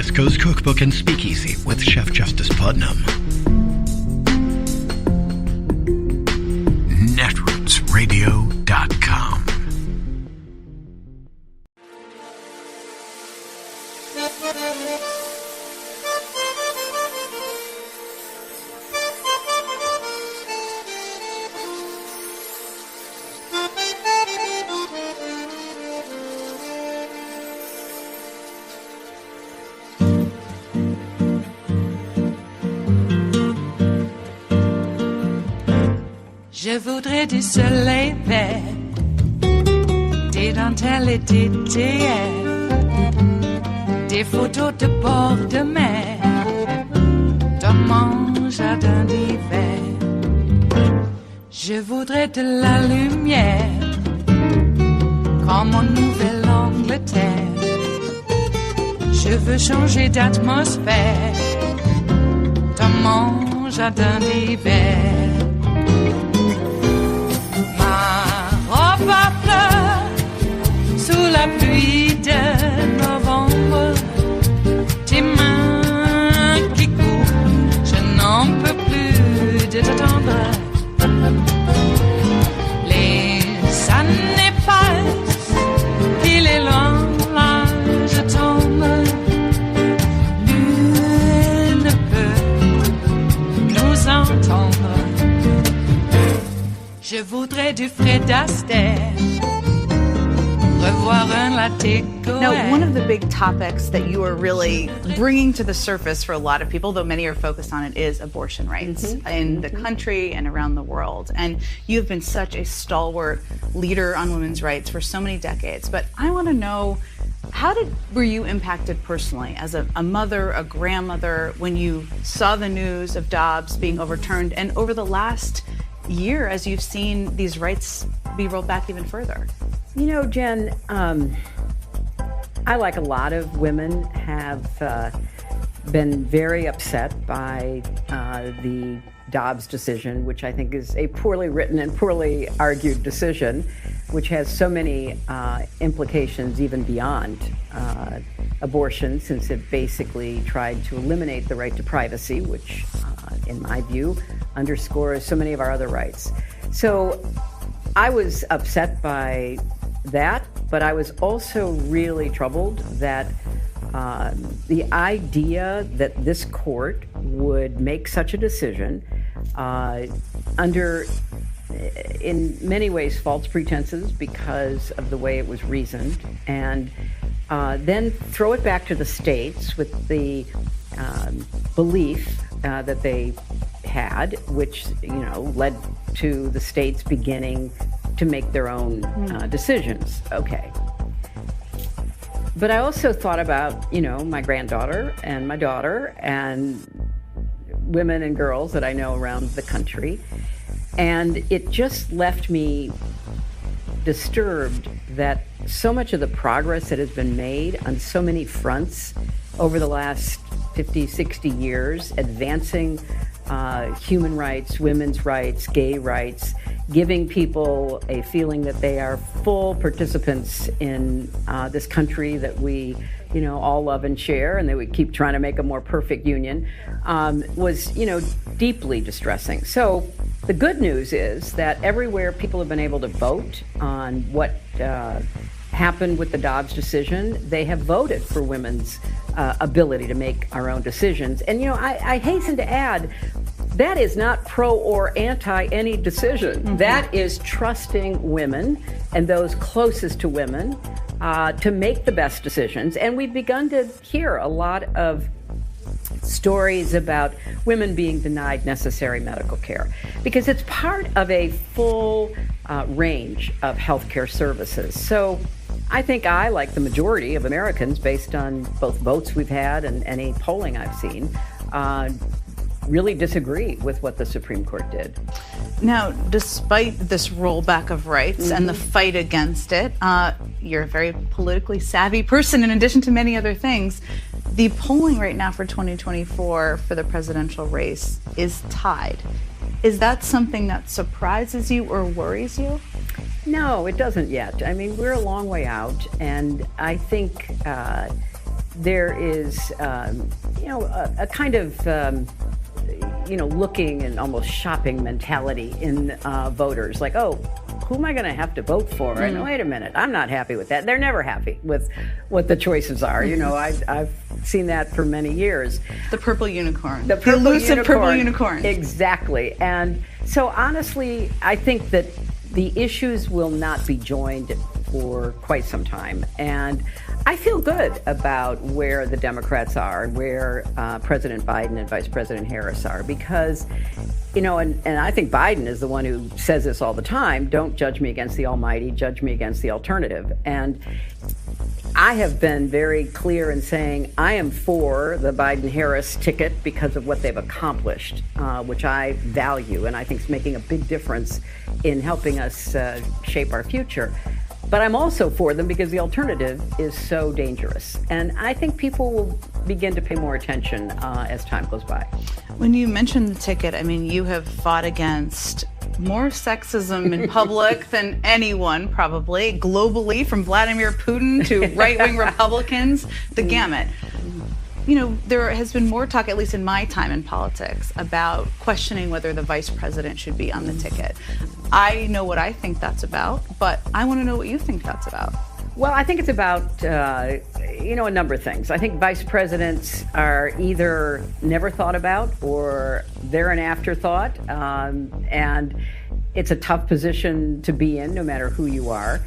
West Coast Cookbook and Speakeasy with Chef Justice Putnam. Netrootsradio.com. Je voudrais du soleil vert, des dentelles et des théières, des photos de bord de mer, dans mon jardin d'hiver. Je voudrais de la lumière, comme en Nouvelle-Angleterre. Je veux changer d'atmosphère, dans mon jardin d'hiver. Ma fleur sous la pluie de novembre, tes mains qui courent, je n'en peux plus de t'attendre. Les années passent, il est loin, là je tombe. Nul ne peut nous entendre. Je voudrais du Fred Astaire, revoir un latte. Now, one of the big topics that you are really bringing to the surface for a lot of people, though many are focused on it, is abortion rights in the country and around the world. And you've been such a stalwart leader on women's rights for so many decades. But I want to know, were you impacted personally as a mother, a grandmother, when you saw the news of Dobbs being overturned, and over the last year as you've seen these rights be rolled back even further? You know, Jen, I, like a lot of women, have been very upset by the Dobbs decision, which I think is a poorly written and poorly argued decision, which has so many implications even beyond abortion, since it basically tried to eliminate the right to privacy, which, in my view, underscores so many of our other rights. So I was upset by that, but I was also really troubled that the idea that this court would make such a decision under, in many ways, false pretenses because of the way it was reasoned, and then throw it back to the states with the belief that they had, which, you know, led to the states beginning to make their own decisions. Okay. But I also thought about, you know, my granddaughter and my daughter and women and girls that I know around the country. And it just left me disturbed that so much of the progress that has been made on so many fronts over the last 50, 60 years, advancing human rights, women's rights, gay rights, giving people a feeling that they are full participants in this country that we, you know, all love and share, and that we keep trying to make a more perfect union, was, you know, deeply distressing. So the good news is that everywhere people have been able to vote on what happened with the Dobbs decision, they have voted for women's ability to make our own decisions. And, you know, I hasten to add, that is not pro or anti any decision. That is trusting women and those closest to women to make the best decisions. And we've begun to hear a lot of stories about women being denied necessary medical care, because it's part of a full range of healthcare services. So I think I, like the majority of Americans, based on both votes we've had and any polling I've seen, really disagree with what the Supreme Court did. Now, despite this rollback of rights and the fight against it, you're a very politically savvy person in addition to many other things. The polling right now for 2024 for the presidential race is tied. Is that something that surprises you or worries you? No, it doesn't yet. I mean, we're a long way out, and I think there is, a kind of, looking and almost shopping mentality in voters. Like, oh, who am I going to have to vote for? And wait a minute, I'm not happy with that. They're never happy with what the choices are. I've seen that for many years. The purple unicorn. The elusive purple unicorn. Exactly. And so honestly, I think that the issues will not be joined for quite some time. And I feel good about where the Democrats are and where President Biden and Vice President Harris are, because, and I think Biden is the one who says this all the time: don't judge me against the almighty, judge me against the alternative. And I have been very clear in saying I am for the Biden-Harris ticket because of what they've accomplished, which I value and I think is making a big difference in helping us shape our future. But I'm also for them because the alternative is so dangerous. And I think people will begin to pay more attention as time goes by. When you mentioned the ticket, I mean, you have fought against more sexism in public than anyone, probably, globally, from Vladimir Putin to right-wing Republicans, the gamut. There has been more talk, at least in my time in politics, about questioning whether the vice president should be on the ticket. I know what I think that's about, but I want to know what you think that's about. Well, I think it's about, a number of things. I think vice presidents are either never thought about or they're an afterthought. And it's a tough position to be in, no matter who you are.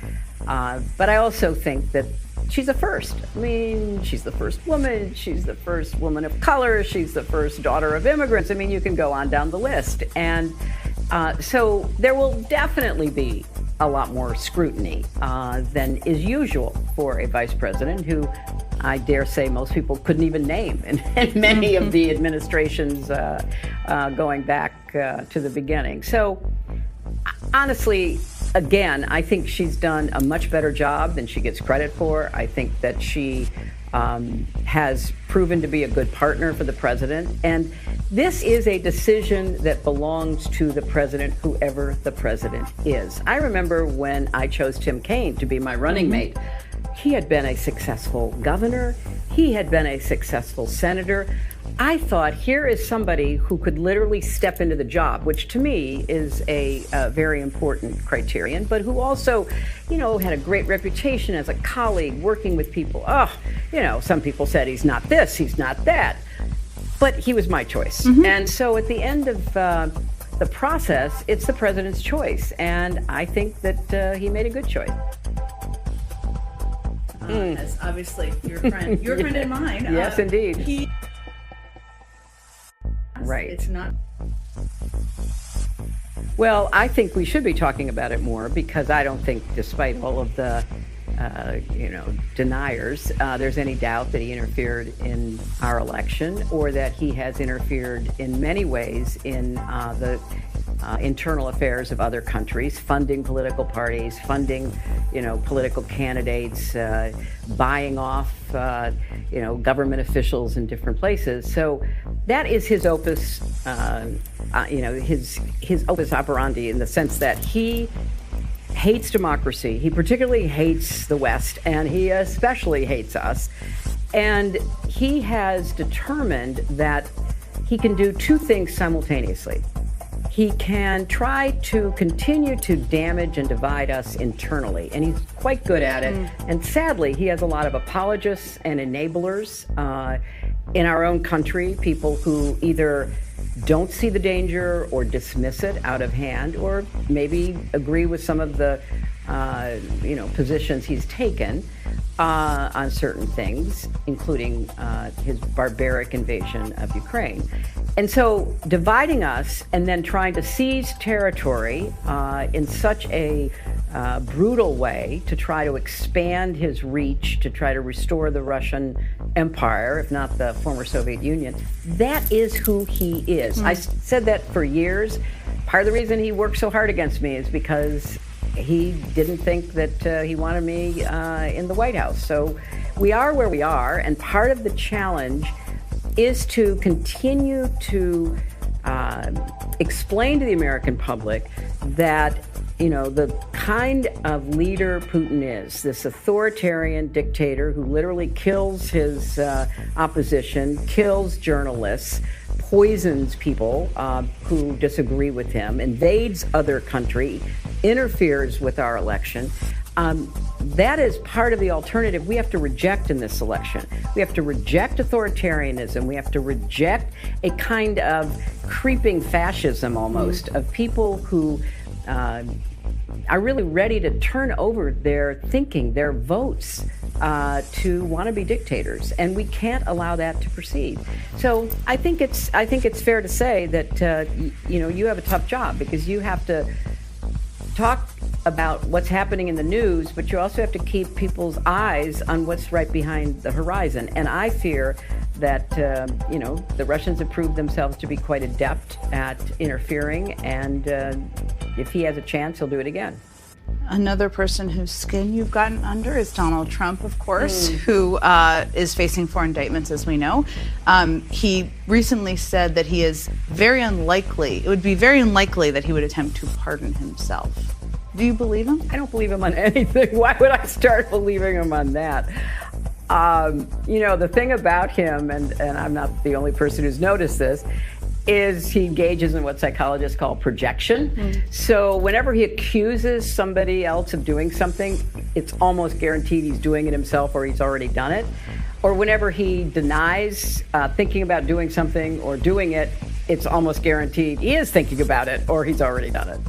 But I also think that she's a first. I mean, she's the first woman. She's the first woman of color. She's the first daughter of immigrants. I mean, you can go on down the list. And so there will definitely be a lot more scrutiny than is usual for a vice president who I dare say most people couldn't even name in many of the administrations going back to the beginning. So honestly, again, I think she's done a much better job than she gets credit for. I think that she has proven to be a good partner for the president. And this is a decision that belongs to the president, whoever the president is. I remember when I chose Tim Kaine to be my running mate. He had been a successful governor. He had been a successful senator. I thought, here is somebody who could literally step into the job, which to me is a very important criterion, but who also, had a great reputation as a colleague, working with people. Some people said he's not this, he's not that, but he was my choice. And so at the end of the process, it's the president's choice, and I think that he made a good choice. As obviously your friend and mine. Yes, indeed. Right. It's not. Well, I think we should be talking about it more because I don't think, despite all of the, deniers, there's any doubt that he interfered in our election or that he has interfered in many ways in the internal affairs of other countries, funding political parties, funding, political candidates, buying off, government officials in different places. So that is his opus, his opus operandi, in the sense that he hates democracy. He particularly hates the West, and he especially hates us. And he has determined that he can do two things simultaneously. He can try to continue to damage and divide us internally, and he's quite good at it. And sadly, he has a lot of apologists and enablers in our own country, people who either don't see the danger or dismiss it out of hand, or maybe agree with some of the positions he's taken on certain things, including his barbaric invasion of Ukraine. And so dividing us and then trying to seize territory in such a brutal way to try to expand his reach, to try to restore the Russian Empire, if not the former Soviet Union, that is who he is. I said that for years. Part of the reason he worked so hard against me is because he didn't think that he wanted me in the White House. So we are where we are, and part of the challenge is to continue to explain to the American public that the kind of leader Putin is, this authoritarian dictator who literally kills his opposition, kills journalists, poisons people who disagree with him, invades other country, interferes with our election. That is part of the alternative we have to reject in this election. We have to reject authoritarianism. We have to reject a kind of creeping fascism almost of people who are really ready to turn over their thinking, their votes to wannabe dictators, and we can't allow that to proceed. So I think it's fair to say that you have a tough job because you have to talk about what's happening in the news, but you also have to keep people's eyes on what's right behind the horizon. And I fear that the Russians have proved themselves to be quite adept at interfering, and if he has a chance, he'll do it again. Another person whose skin you've gotten under is Donald Trump, of course, who is facing 4 indictments, as we know. He recently said that it would be very unlikely that he would attempt to pardon himself. Do you believe him? I don't believe him on anything. Why would I start believing him on that? The thing about him, and I'm not the only person who's noticed this, is he engages in what psychologists call projection. So whenever he accuses somebody else of doing something, it's almost guaranteed he's doing it himself or he's already done it. Or whenever he denies thinking about doing something or doing it, it's almost guaranteed he is thinking about it or he's already done it.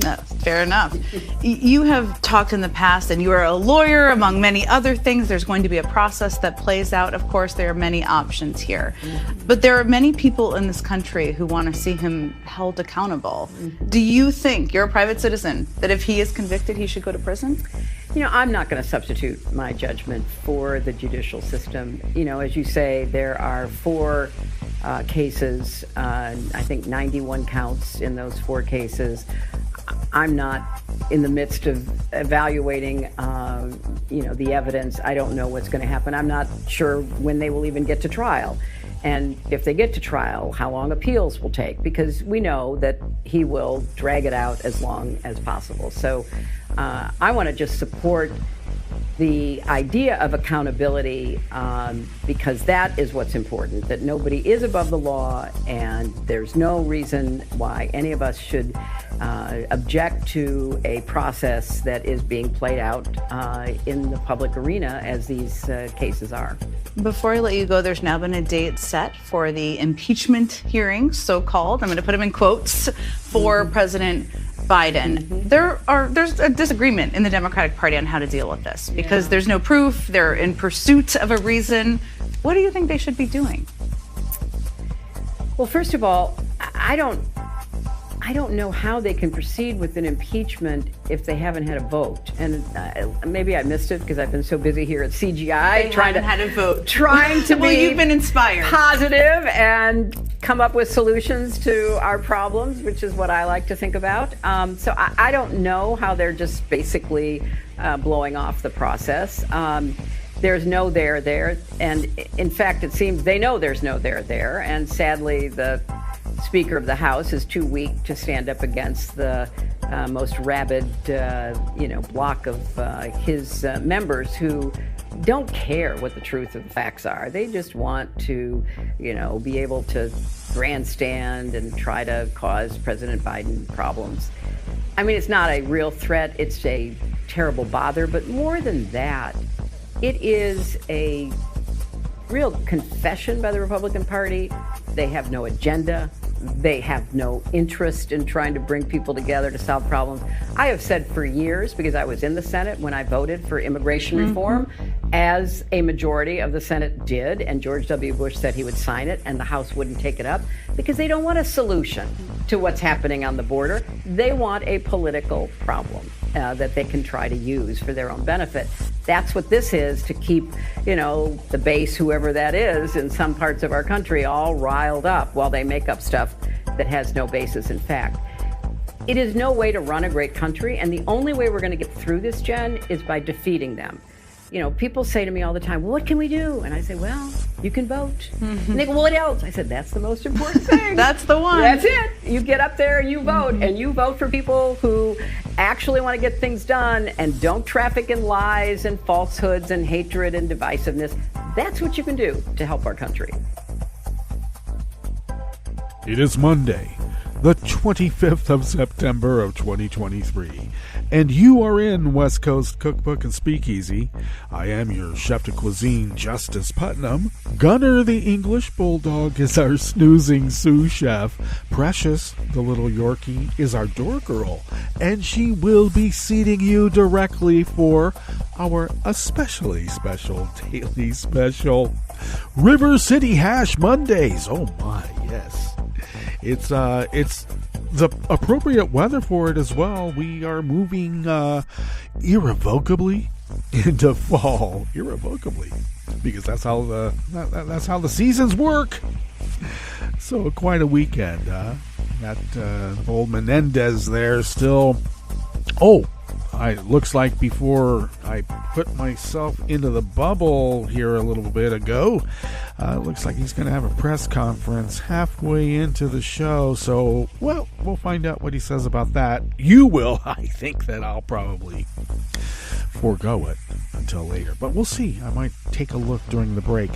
No, fair enough. You have talked in the past, and you are a lawyer, among many other things. There's going to be a process that plays out. Of course, there are many options here. But there are many people in this country who want to see him held accountable. Do you think, you're a private citizen, that if he is convicted, he should go to prison? I'm not going to substitute my judgment for the judicial system. As you say, there are 4 cases, I think 91 counts in those 4 cases. I'm not in the midst of evaluating, the evidence. I don't know what's going to happen. I'm not sure when they will even get to trial. And if they get to trial, how long appeals will take, because we know that he will drag it out as long as possible. So I want to just support the idea of accountability because that is what's important, that nobody is above the law, and there's no reason why any of us should object to a process that is being played out in the public arena as these cases are. Before I let you go, there's now been a date set for the impeachment hearings, so-called, I'm going to put them in quotes, for President Biden. There's a disagreement in the Democratic Party on how to deal with this because there's no proof. They're in pursuit of a reason. What do you think they should be doing? Well, first of all, I don't know how they can proceed with an impeachment if they haven't had a vote. And maybe I missed it because I've been so busy here at CGI trying to well, be you've been inspired, positive, and come up with solutions to our problems, which is what I like to think about. So I don't know how they're just basically blowing off the process. There's no there, and in fact, it seems they know there's no there, and sadly, the Speaker of the House is too weak to stand up against the most rabid, block of his members who don't care what the truth of the facts are. They just want to, be able to grandstand and try to cause President Biden problems. I mean, it's not a real threat. It's a terrible bother. But more than that, it is a real confession by the Republican Party. They have no agenda. They have no interest in trying to bring people together to solve problems. I have said for years, because I was in the Senate when I voted for immigration reform, as a majority of the Senate did, and George W. Bush said he would sign it, and the House wouldn't take it up, because they don't want a solution to what's happening on the border. They want a political problem that they can try to use for their own benefit. That's what this is, to keep, the base, whoever that is, in some parts of our country all riled up while they make up stuff that has no basis in fact. It is no way to run a great country, and the only way we're going to get through this, Jen, is by defeating them. People say to me all the time, well, what can we do? And I say, well, you can vote. And they go, well, what else? I said, that's the most important thing. That's the one. That's it. You get up there and you vote. And you vote for people who actually want to get things done and don't traffic in lies and falsehoods and hatred and divisiveness. That's what you can do to help our country. It is Monday, the 25th of September of 2023, and you are in West Coast Cookbook and Speakeasy. I am your chef de cuisine, Justice Putnam. Gunner the English Bulldog is our snoozing sous chef. Precious, the little Yorkie, is our door girl, and she will be seating you directly for our especially special daily special, River City Hash Mondays. Oh my, yes. It's the appropriate weather for it as well. We are moving irrevocably into fall, because that's how the seasons work. So quite a weekend. Got old Menendez there still. Looks like before I put myself into the bubble here a little bit ago, looks like he's going to have a press conference halfway into the show. So, well, we'll find out what he says about that. You will. I think that I'll probably forego it until later. But we'll see. I might take a look during the break.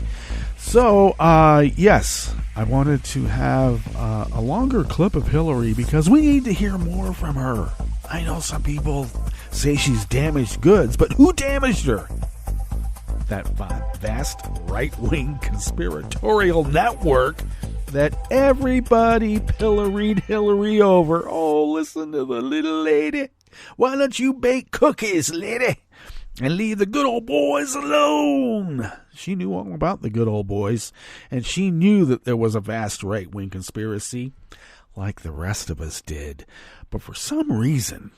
So, yes, I wanted to have a longer clip of Hillary because we need to hear more from her. I know some people say she's damaged goods, but who damaged her? That vast right-wing conspiratorial network that everybody pilloried Hillary over. Oh, listen to the little lady. Why don't you bake cookies, lady, and leave the good old boys alone? She knew all about the good old boys, and she knew that there was a vast right-wing conspiracy like the rest of us did. But for some reason,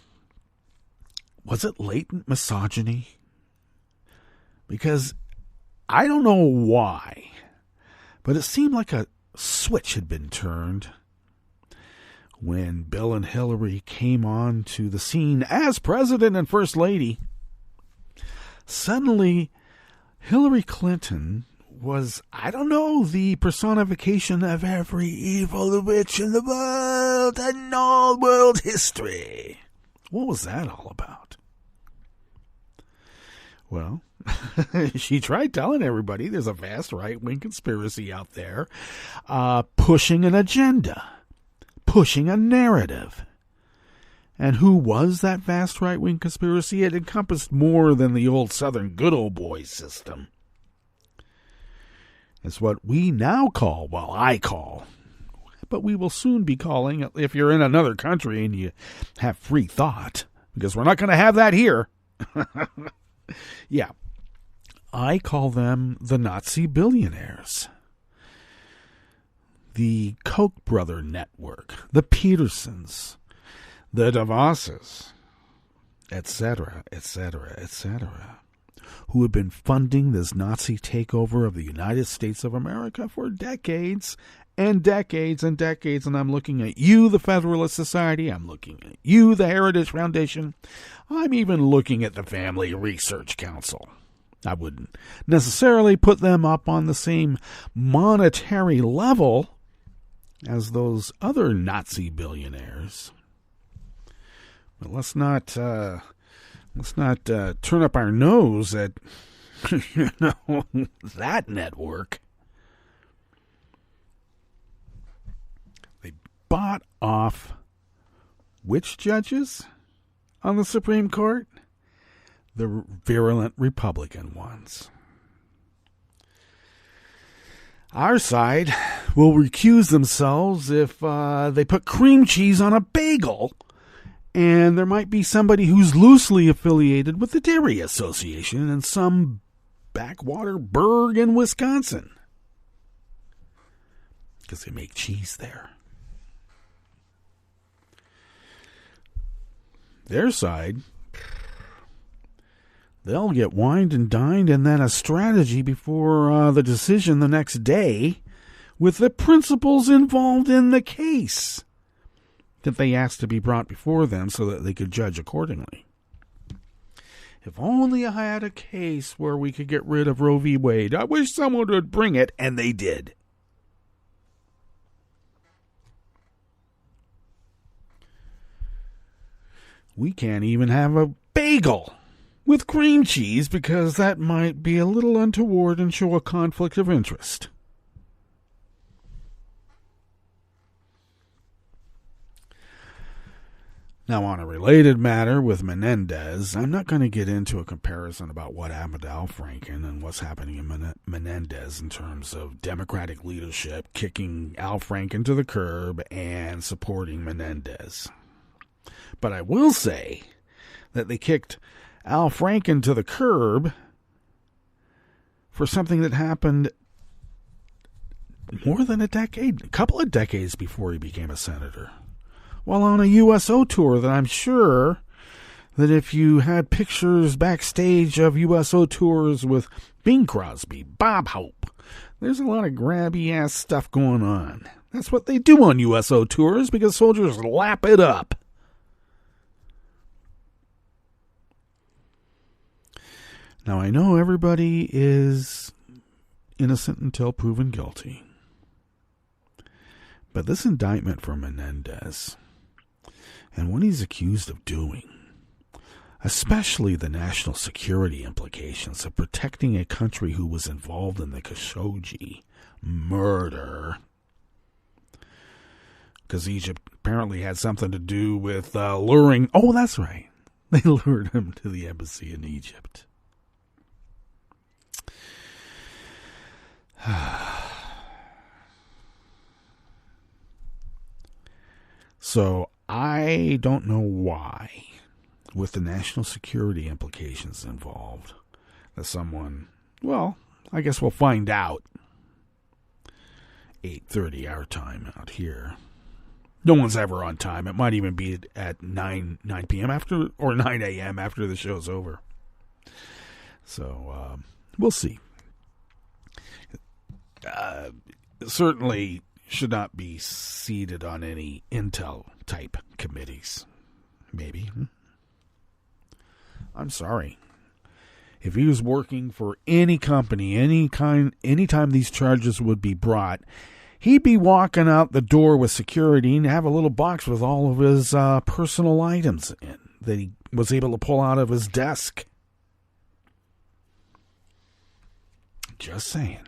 was it latent misogyny? Because I don't know why, but it seemed like a switch had been turned when Bill and Hillary came on to the scene as president and first lady. Suddenly, Hillary Clinton was, I don't know, the personification of every evil witch in the world and all world history. What was that all about? Well, she tried telling everybody there's a vast right-wing conspiracy out there, pushing an agenda, pushing a narrative. And who was that vast right-wing conspiracy? It encompassed more than the old Southern good old boy system. It's what we now call, well, I call, but we will soon be calling, if you're in another country and you have free thought, because we're not going to have that here. Yeah. I call them the Nazi billionaires. The Koch brother network, the Petersons, the DeVosses, etc., etc., etc., who have been funding this Nazi takeover of the United States of America for decades and decades and decades. And I'm looking at you, the Federalist Society. I'm looking at you, the Heritage Foundation. I'm even looking at the Family Research Council. I wouldn't necessarily put them up on the same monetary level as those other Nazi billionaires. But let's not turn up our nose at that network. They bought off which judges on the Supreme Court? The virulent Republican ones. Our side will recuse themselves if they put cream cheese on a bagel, and there might be somebody who's loosely affiliated with the Dairy Association in some backwater burg in Wisconsin, because they make cheese there. Their side, they'll get wined and dined, and then a strategy before the decision the next day with the principals involved in the case that they asked to be brought before them so that they could judge accordingly. If only I had a case where we could get rid of Roe v. Wade. I wish someone would bring it, and they did. We can't even have a bagel with cream cheese because that might be a little untoward and show a conflict of interest. Now, on a related matter with Menendez, I'm not going to get into a comparison about what happened to Al Franken and what's happening in Menendez in terms of Democratic leadership kicking Al Franken to the curb and supporting Menendez. But I will say that they kicked Al Franken to the curb for something that happened more than a couple of decades before he became a senator. While on a USO tour that I'm sure that if you had pictures backstage of USO tours with Bing Crosby, Bob Hope, there's a lot of grabby-ass stuff going on. That's what they do on USO tours because soldiers lap it up. Now, I know everybody is innocent until proven guilty. But this indictment for Menendez and what he's accused of doing, especially the national security implications of protecting a country who was involved in the Khashoggi murder, because Egypt apparently had something to do with luring... Oh, that's right. They lured him to the embassy in Egypt. So I don't know why, with the national security implications involved, that someone, well, I guess we'll find out. 8:30 our time out here. No one's ever on time. It might even be at 9 p.m. after, or 9 a.m. after the show's over. So we'll see. Certainly should not be seated on any intel-type committees. Maybe. I'm sorry. If he was working for any company, anytime these charges would be brought, he'd be walking out the door with security and have a little box with all of his personal items in that he was able to pull out of his desk. Just saying.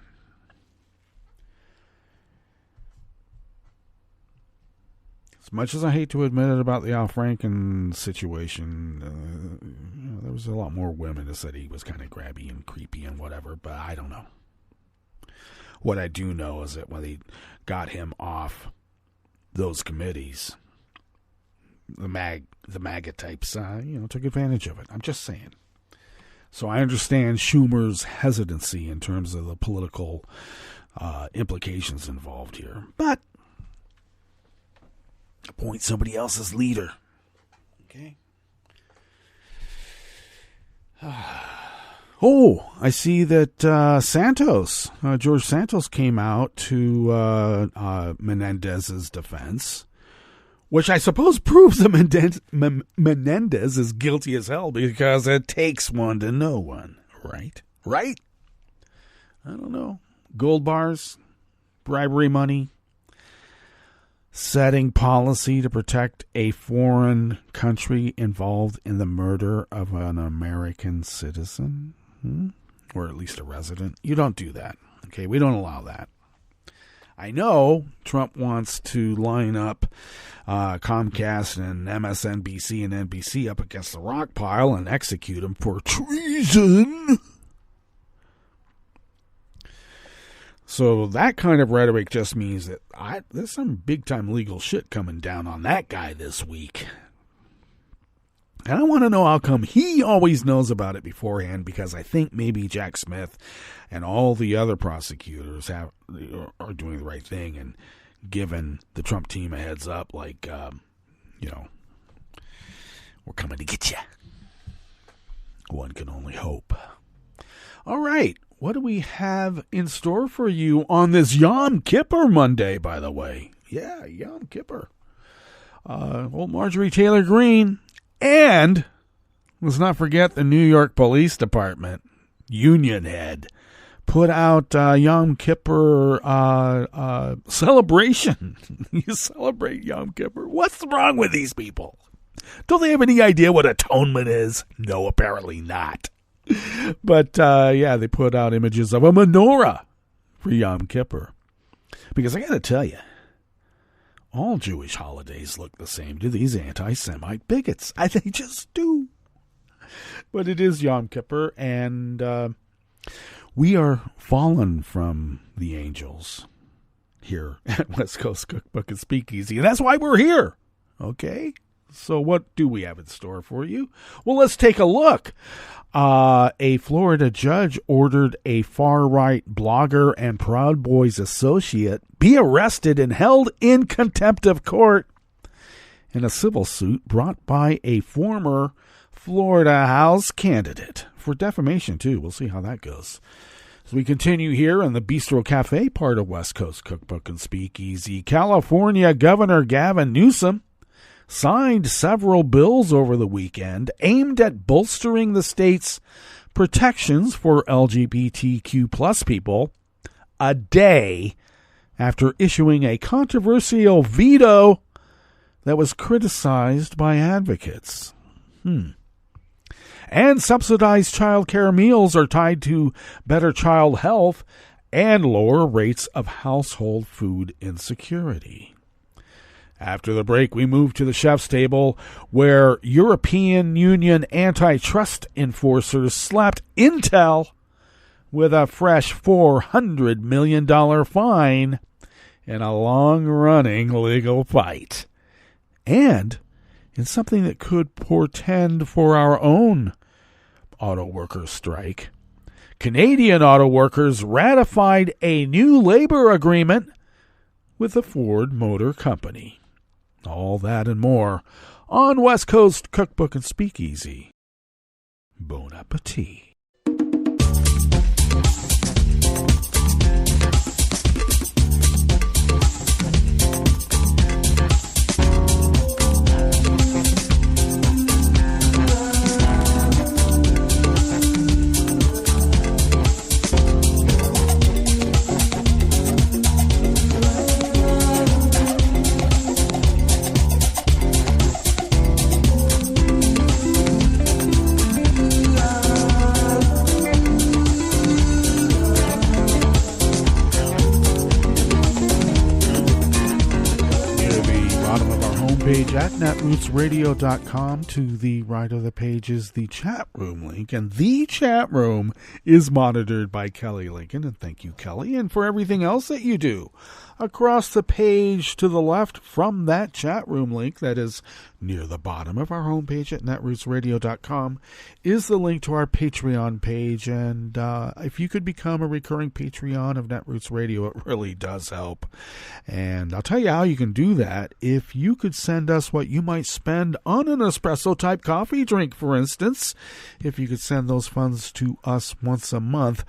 As much as I hate to admit it about the Al Franken situation, there was a lot more women that said he was kind of grabby and creepy and whatever, but I don't know. What I do know is that when they got him off those committees, the MAGA types, took advantage of it. I'm just saying. So I understand Schumer's hesitancy in terms of the political implications involved here, but appoint somebody else as leader. Okay. Oh, I see that George Santos came out to Menendez's defense, which I suppose proves that Menendez is guilty as hell because it takes one to know one, right? Right? I don't know. Gold bars, bribery money, setting policy to protect a foreign country involved in the murder of an American citizen, or at least a resident. You don't do that. Okay, we don't allow that. I know Trump wants to line up Comcast and MSNBC and NBC up against the rock pile and execute them for treason. So that kind of rhetoric just means that there's some big-time legal shit coming down on that guy this week. And I want to know how come he always knows about it beforehand, because I think maybe Jack Smith and all the other prosecutors are doing the right thing and giving the Trump team a heads up, like, we're coming to get you. One can only hope. All right. What do we have in store for you on this Yom Kippur Monday, by the way? Yeah, Yom Kippur. Old Marjorie Taylor Greene and let's not forget the New York Police Department, Union Head, put out Yom Kippur celebration. You celebrate Yom Kippur. What's wrong with these people? Don't they have any idea what atonement is? No, apparently not. But, they put out images of a menorah for Yom Kippur. Because I got to tell you, all Jewish holidays look the same to these anti-Semite bigots. They just do. But it is Yom Kippur, and we are fallen from the angels here at West Coast Cookbook and Speakeasy. And that's why we're here. Okay? So what do we have in store for you? Well, let's take a look. A Florida judge ordered a far-right blogger and Proud Boys associate be arrested and held in contempt of court in a civil suit brought by a former Florida House candidate for defamation, too. We'll see how that goes. As we continue here in the Bistro Cafe part of West Coast Cookbook and Speakeasy, California Governor Gavin Newsom signed several bills over the weekend aimed at bolstering the state's protections for LGBTQ plus people a day after issuing a controversial veto that was criticized by advocates. And subsidized child care meals are tied to better child health and lower rates of household food insecurity. After the break, we move to the chef's table, where European Union antitrust enforcers slapped Intel with a fresh $400 million fine in a long-running legal fight. And in something that could portend for our own auto workers' strike, Canadian auto workers ratified a new labor agreement with the Ford Motor Company. All that and more on West Coast Cookbook and Speakeasy. Bon appetit. At netrootsradio.com. To the right of the page is the chat room link, and the chat room is monitored by Kelly Lincoln, and thank you, Kelly, and for everything else that you do. Across the page to the left from that chat room link that is near the bottom of our homepage at netrootsradio.com is the link to our Patreon page, and if you could become a recurring Patreon of Netroots Radio, it really does help. And I'll tell you how you can do that. If you could send us what you might spend on an espresso-type coffee drink, for instance, if you could send those funds to us once a month,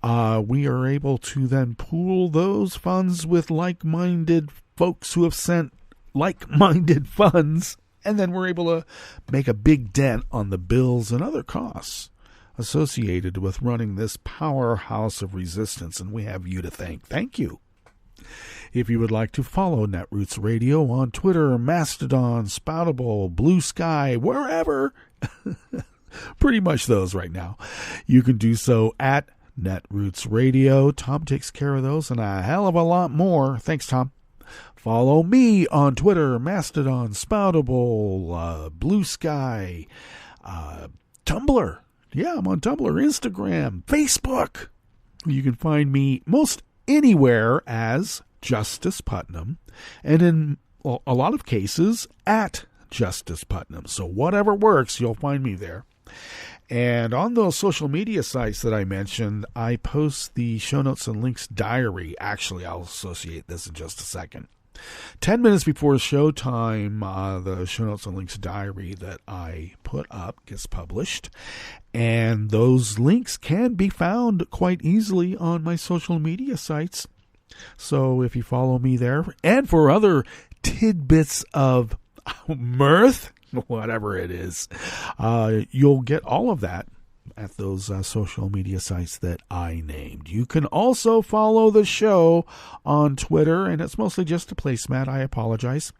we are able to then pool those funds with like-minded folks who have sent like-minded funds, and then we're able to make a big dent on the bills and other costs associated with running this powerhouse of resistance, and we have you to thank. Thank you. If you would like to follow Netroots Radio on Twitter, Mastodon, Spoutable, Blue Sky, wherever, pretty much those right now, you can do so at Netroots Radio. Tom takes care of those and a hell of a lot more. Thanks, Tom. Follow me on Twitter, Mastodon, Spoutable, Blue Sky, Tumblr. Yeah, I'm on Tumblr, Instagram, Facebook. You can find me most anywhere as Justice Putnam, and in a lot of cases at Justice Putnam. So whatever works, you'll find me there. And on those social media sites that I mentioned, I post the show notes and links diary. Actually, I'll associate this in just a second. 10 minutes before showtime, the show notes and links diary that I put up gets published. And those links can be found quite easily on my social media sites. So if you follow me there, and for other tidbits of mirth, whatever it is. You'll get all of that at those social media sites that I named. You can also follow the show on Twitter, and it's mostly just a placemat. I apologize.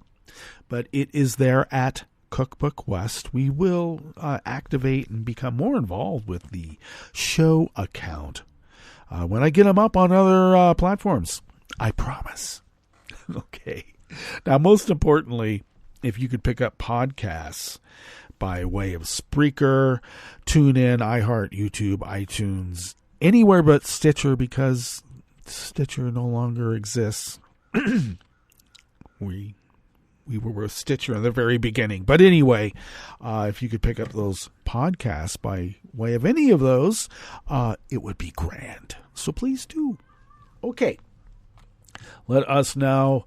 But it is there at Cookbook West. We will activate and become more involved with the show account when I get them up on other platforms. I promise. Okay. Now, most importantly, if you could pick up podcasts by way of Spreaker, TuneIn, iHeart, YouTube, iTunes, anywhere but Stitcher, because Stitcher no longer exists. We were with Stitcher in the very beginning. But anyway, if you could pick up those podcasts by way of any of those, it would be grand. So please do. Okay. Let us now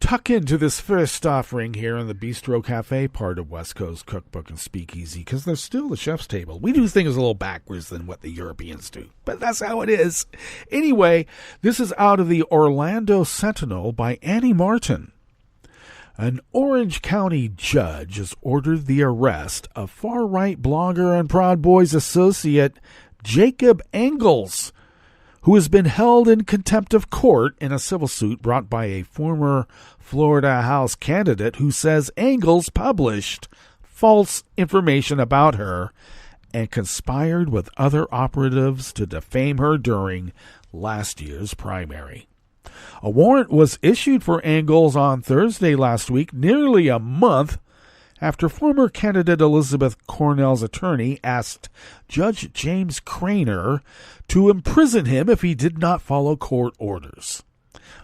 tuck into this first offering here in the Bistro Cafe part of West Coast Cookbook and Speakeasy, because there's still the chef's table. We do things a little backwards than what the Europeans do, but that's how it is. Anyway, this is out of the Orlando Sentinel by Annie Martin. An Orange County judge has ordered the arrest of far-right blogger and Proud Boys associate Jacob Engels, who has been held in contempt of court in a civil suit brought by a former Florida House candidate who says Engels published false information about her and conspired with other operatives to defame her during last year's primary. A warrant was issued for Engels on Thursday last week, nearly a month after former candidate Elizabeth Cornell's attorney asked Judge James Craner to imprison him if he did not follow court orders.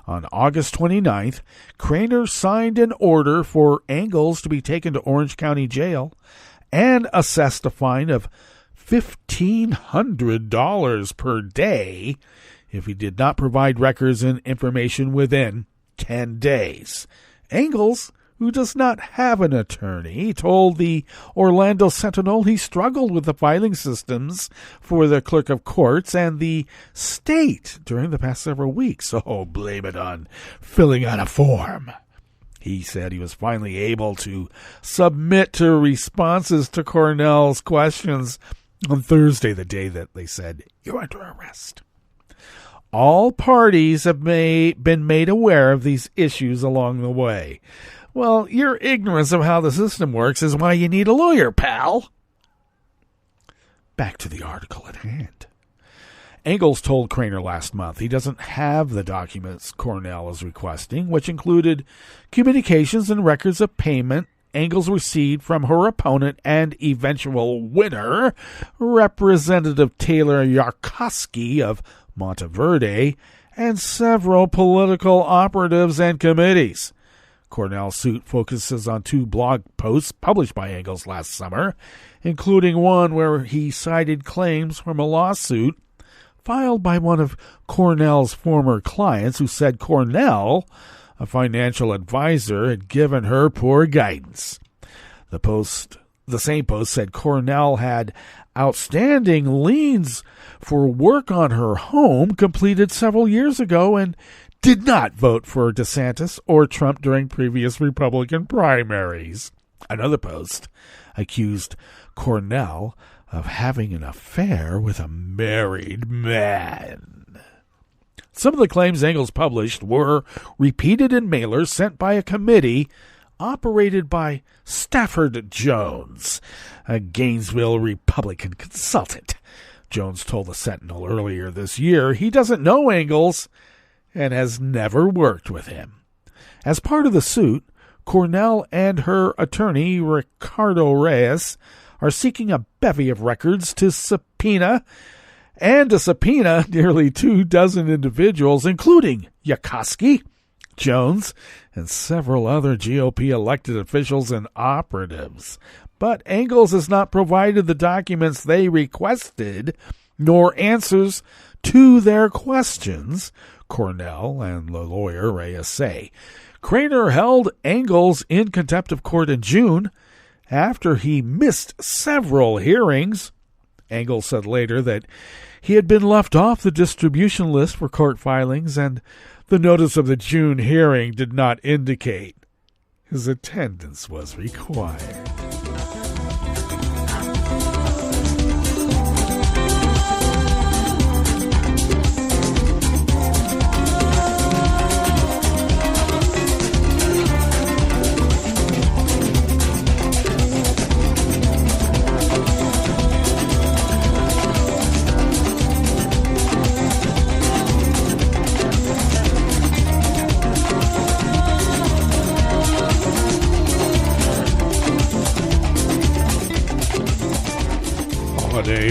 On August 29th, Craner signed an order for Engels to be taken to Orange County Jail and assessed a fine of $1,500 per day if he did not provide records and information within 10 days. Engels, who does not have an attorney, told the Orlando Sentinel he struggled with the filing systems for the clerk of courts and the state during the past several weeks. So blame it on filling out a form. He said he was finally able to submit to responses to Cornell's questions on Thursday, the day that they said, "You're under arrest." All parties have been made aware of these issues along the way. Well, your ignorance of how the system works is why you need a lawyer, pal. Back to the article at hand. Engels told Craner last month he doesn't have the documents Cornell is requesting, which included communications and records of payment Engels received from her opponent and eventual winner, Representative Taylor Yarkowski of Monteverde, and several political operatives and committees. Cornell's suit focuses on 2 blog posts published by Engels last summer, including one where he cited claims from a lawsuit filed by one of Cornell's former clients who said Cornell, a financial advisor, had given her poor guidance. The same post said Cornell had outstanding liens for work on her home completed several years ago and did not vote for DeSantis or Trump during previous Republican primaries. Another post accused Cornell of having an affair with a married man. Some of the claims Engels published were repeated in mailers sent by a committee operated by Stafford Jones, a Gainesville Republican consultant. Jones told the Sentinel earlier this year he doesn't know Engels and has never worked with him. As part of the suit, Cornell and her attorney, Ricardo Reyes, are seeking a bevy of records to subpoena nearly 24 individuals, including Yarkowski, Jones, and several other GOP elected officials and operatives. But Engels has not provided the documents they requested, nor answers to their questions, Cornell and the lawyer Reyes say. Craner held Engels in contempt of court in June after he missed several hearings. Engels said later that he had been left off the distribution list for court filings, and the notice of the June hearing did not indicate his attendance was required.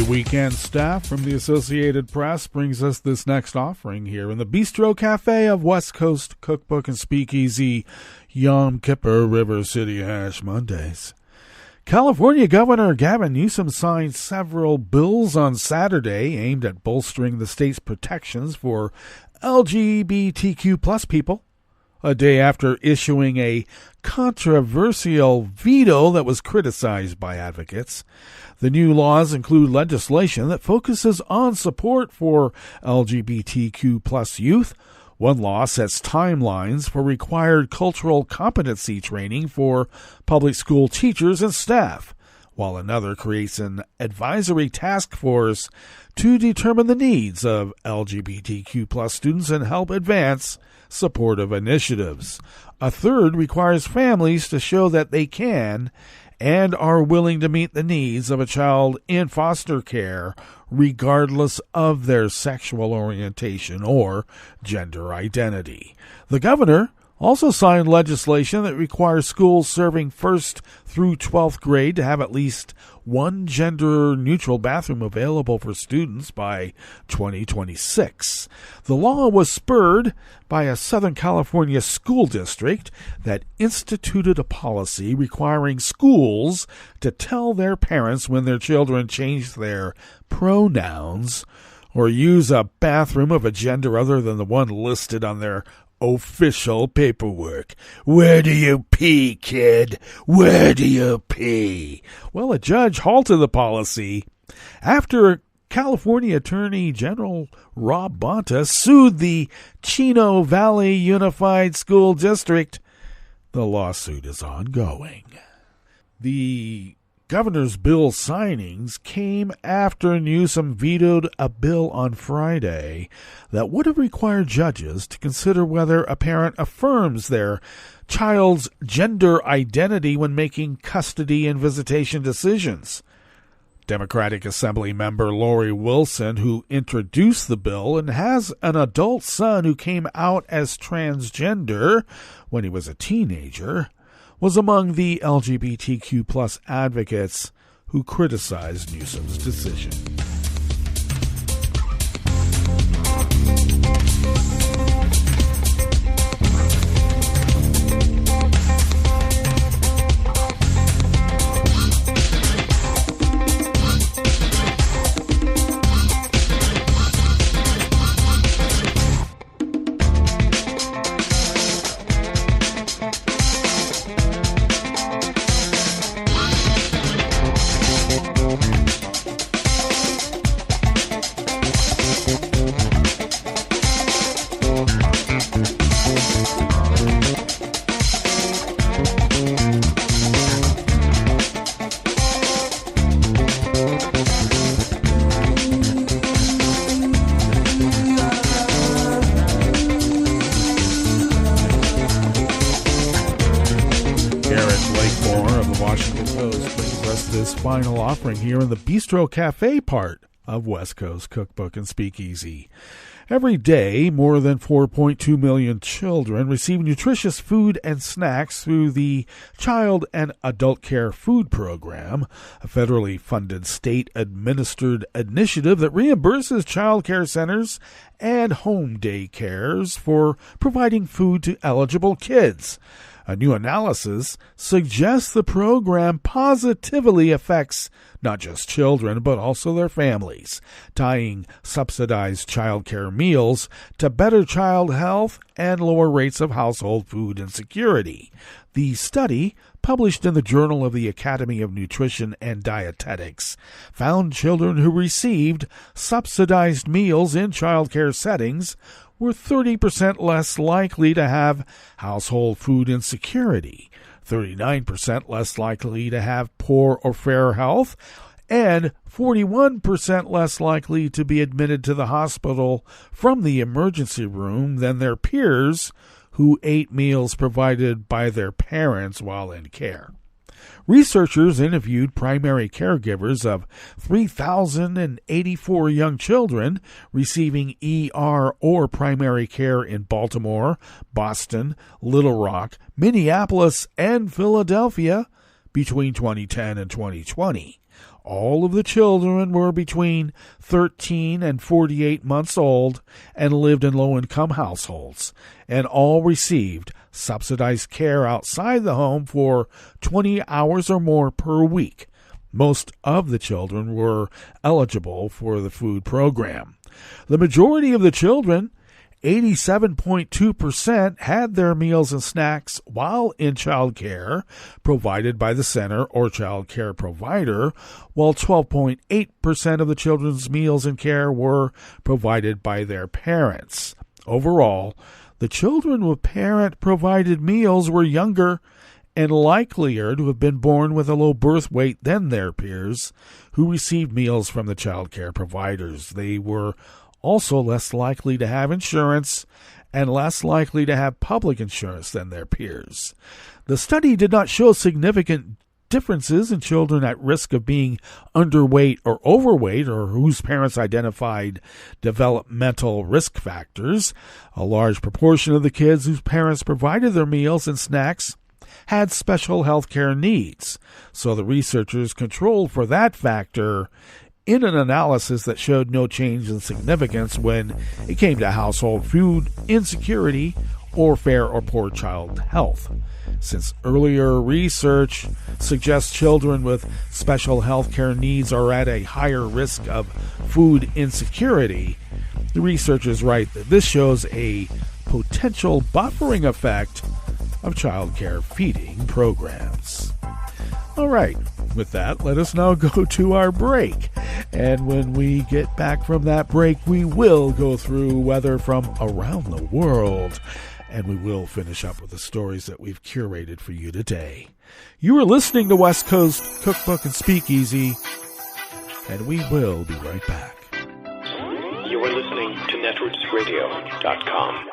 weekend staff from the Associated Press brings us this next offering here in the Bistro Cafe of West Coast Cookbook and Speakeasy, Yom Kippur River City Hash Mondays. California Governor Gavin Newsom signed several bills on Saturday aimed at bolstering the state's protections for LGBTQ plus people, a day after issuing a controversial veto that was criticized by advocates. The new laws include legislation that focuses on support for LGBTQ plus youth. One law sets timelines for required cultural competency training for public school teachers and staff, while another creates an advisory task force to determine the needs of LGBTQ plus students and help advance supportive initiatives. A third requires families to show that they can and are willing to meet the needs of a child in foster care regardless of their sexual orientation or gender identity. The governor also signed legislation that requires schools serving 1st through 12th grade to have at least one gender-neutral bathroom available for students by 2026. The law was spurred by a Southern California school district that instituted a policy requiring schools to tell their parents when their children change their pronouns or use a bathroom of a gender other than the one listed on their official paperwork. Where do you pee, kid? Where do you pee? Well, a judge halted the policy after California Attorney General Rob Bonta sued the Chino Valley Unified School District. The lawsuit is ongoing. The governor's bill signings came after Newsom vetoed a bill on Friday that would have required judges to consider whether a parent affirms their child's gender identity when making custody and visitation decisions. Democratic Assembly member Lori Wilson, who introduced the bill and has an adult son who came out as transgender when he was a teenager, was among the LGBTQ plus advocates who criticized Newsom's decision. Final offering here in the Bistro Cafe part of West Coast Cookbook and Speakeasy. Every day, more than 4.2 million children receive nutritious food and snacks through the Child and Adult Care Food Program, a federally funded state-administered initiative that reimburses child care centers and home day cares for providing food to eligible kids. A new analysis suggests the program positively affects not just children, but also their families, tying subsidized child care meals to better child health and lower rates of household food insecurity. The study, published in the Journal of the Academy of Nutrition and Dietetics, found children who received subsidized meals in child care settings were 30% less likely to have household food insecurity, 39% less likely to have poor or fair health, and 41% less likely to be admitted to the hospital from the emergency room than their peers who ate meals provided by their parents while in care. Researchers interviewed primary caregivers of 3,084 young children receiving ER or primary care in Baltimore, Boston, Little Rock, Minneapolis, and Philadelphia between 2010 and 2020. All of the children were between 13 and 48 months old and lived in low-income households, and all received subsidized care outside the home for 20 hours or more per week. Most of the children were eligible for the food program. The majority of the children, 87.2%, had their meals and snacks while in child care provided by the center or child care provider, while 12.8% of the children's meals and care were provided by their parents. Overall, the children with parent-provided meals were younger and likelier to have been born with a low birth weight than their peers who received meals from the child care providers. They were also less likely to have insurance and less likely to have public insurance than their peers. The study did not show significant differences in children at risk of being underweight or overweight or whose parents identified developmental risk factors. A large proportion of the kids whose parents provided their meals and snacks had special health care needs, so the researchers controlled for that factor in an analysis that showed no change in significance when it came to household food insecurity or fair or poor child health. Since earlier research suggests children with special health care needs are at a higher risk of food insecurity, the researchers write that this shows a potential buffering effect of child care feeding programs. All right, with that, let us now go to our break. And when we get back from that break, we will go through weather from around the world. And we will finish up with the stories that we've curated for you today. You are listening to West Coast Cookbook and Speakeasy, and we will be right back. You are listening to netrootsradio.com.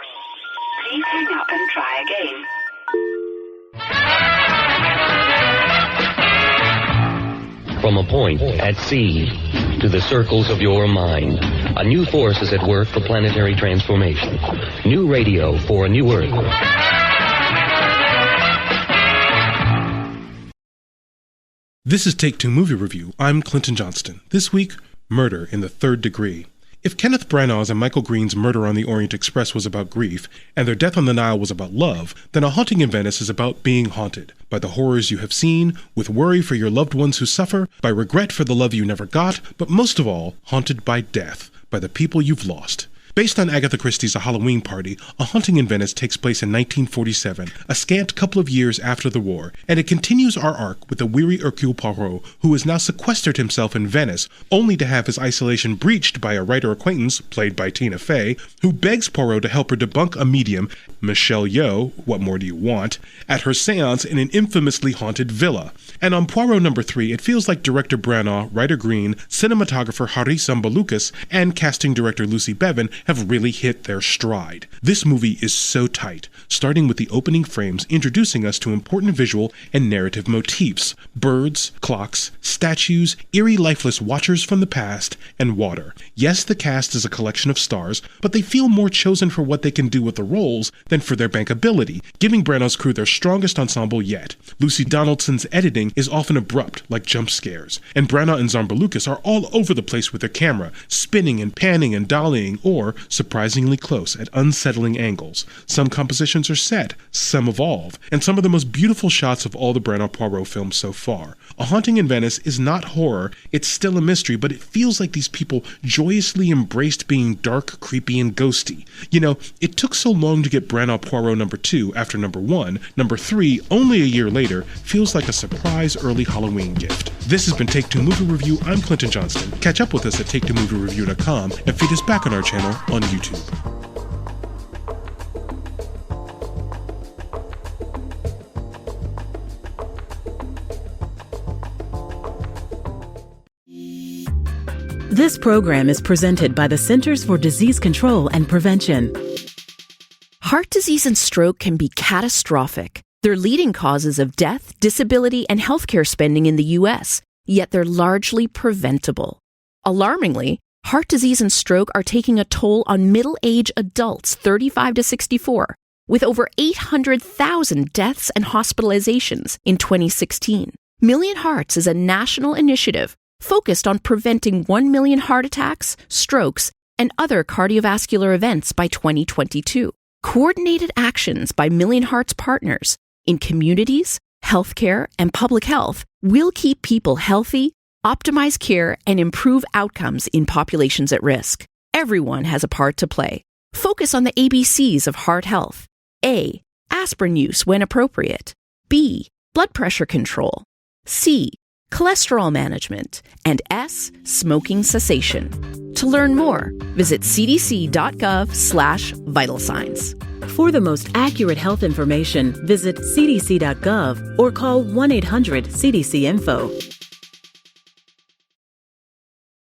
Please hang up and try again. From a point at sea to the circles of your mind, a new force is at work for planetary transformation. New radio for a new Earth. This is Take Two Movie Review. I'm Clinton Johnston. This week, Murder in the Third Degree. If Kenneth Branagh's and Michael Green's Murder on the Orient Express was about grief, and their Death on the Nile was about love, then A Haunting in Venice is about being haunted by the horrors you have seen, with worry for your loved ones who suffer, by regret for the love you never got, but most of all, haunted by death, by the people you've lost. Based on Agatha Christie's A Halloween Party, A Haunting in Venice takes place in 1947, a scant couple of years after the war, and it continues our arc with the weary Hercule Poirot, who has now sequestered himself in Venice, only to have his isolation breached by a writer acquaintance, played by Tina Fey, who begs Poirot to help her debunk a medium, Michelle Yeoh, what more do you want, at her seance in an infamously haunted villa. And on Poirot number 3, it feels like director Branagh, writer Green, cinematographer Haris Zambaloukas, and casting director Lucy Bevan have really hit their stride. This movie is so tight, starting with the opening frames introducing us to important visual and narrative motifs: birds, clocks, statues, eerie lifeless watchers from the past, and water. Yes, the cast is a collection of stars, but they feel more chosen for what they can do with the roles than for their bankability, giving Branagh's crew their strongest ensemble yet. Lucy Donaldson's editing is often abrupt, like jump scares, and Branagh and Zambaloukas are all over the place with their camera, spinning and panning and dollying, or surprisingly close at unsettling angles. Some compositions are set, some evolve, and some of the most beautiful shots of all the Branagh Poirot films so far. A Haunting in Venice is not horror, it's still a mystery, but it feels like these people joyously embraced being dark, creepy, and ghosty. You know, it took so long to get Branagh Poirot number 2 after number 1. Number 3, only a year later, feels like a surprise early Halloween gift. This has been Take Two Movie Review. I'm Clinton Johnston. Catch up with us at TakeTwoMovieReview.com and feed us back on our channel on YouTube. This program is presented by the Centers for Disease Control and Prevention. Heart disease and stroke can be catastrophic. They're leading causes of death, disability, and healthcare spending in the U.S., yet they're largely preventable. Alarmingly, heart disease and stroke are taking a toll on middle-aged adults 35 to 64, with over 800,000 deaths and hospitalizations in 2016. Million Hearts is a national initiative focused on preventing 1 million heart attacks, strokes, and other cardiovascular events by 2022. Coordinated actions by Million Hearts partners in communities, healthcare, and public health will keep people healthy, optimize care, and improve outcomes in populations at risk. Everyone has a part to play. Focus on the ABCs of heart health. A. Aspirin use when appropriate. B. Blood pressure control. C. Cholesterol management. And S. Smoking cessation. To learn more, visit cdc.gov/vital signs. For the most accurate health information, visit cdc.gov or call 1-800-CDC-INFO.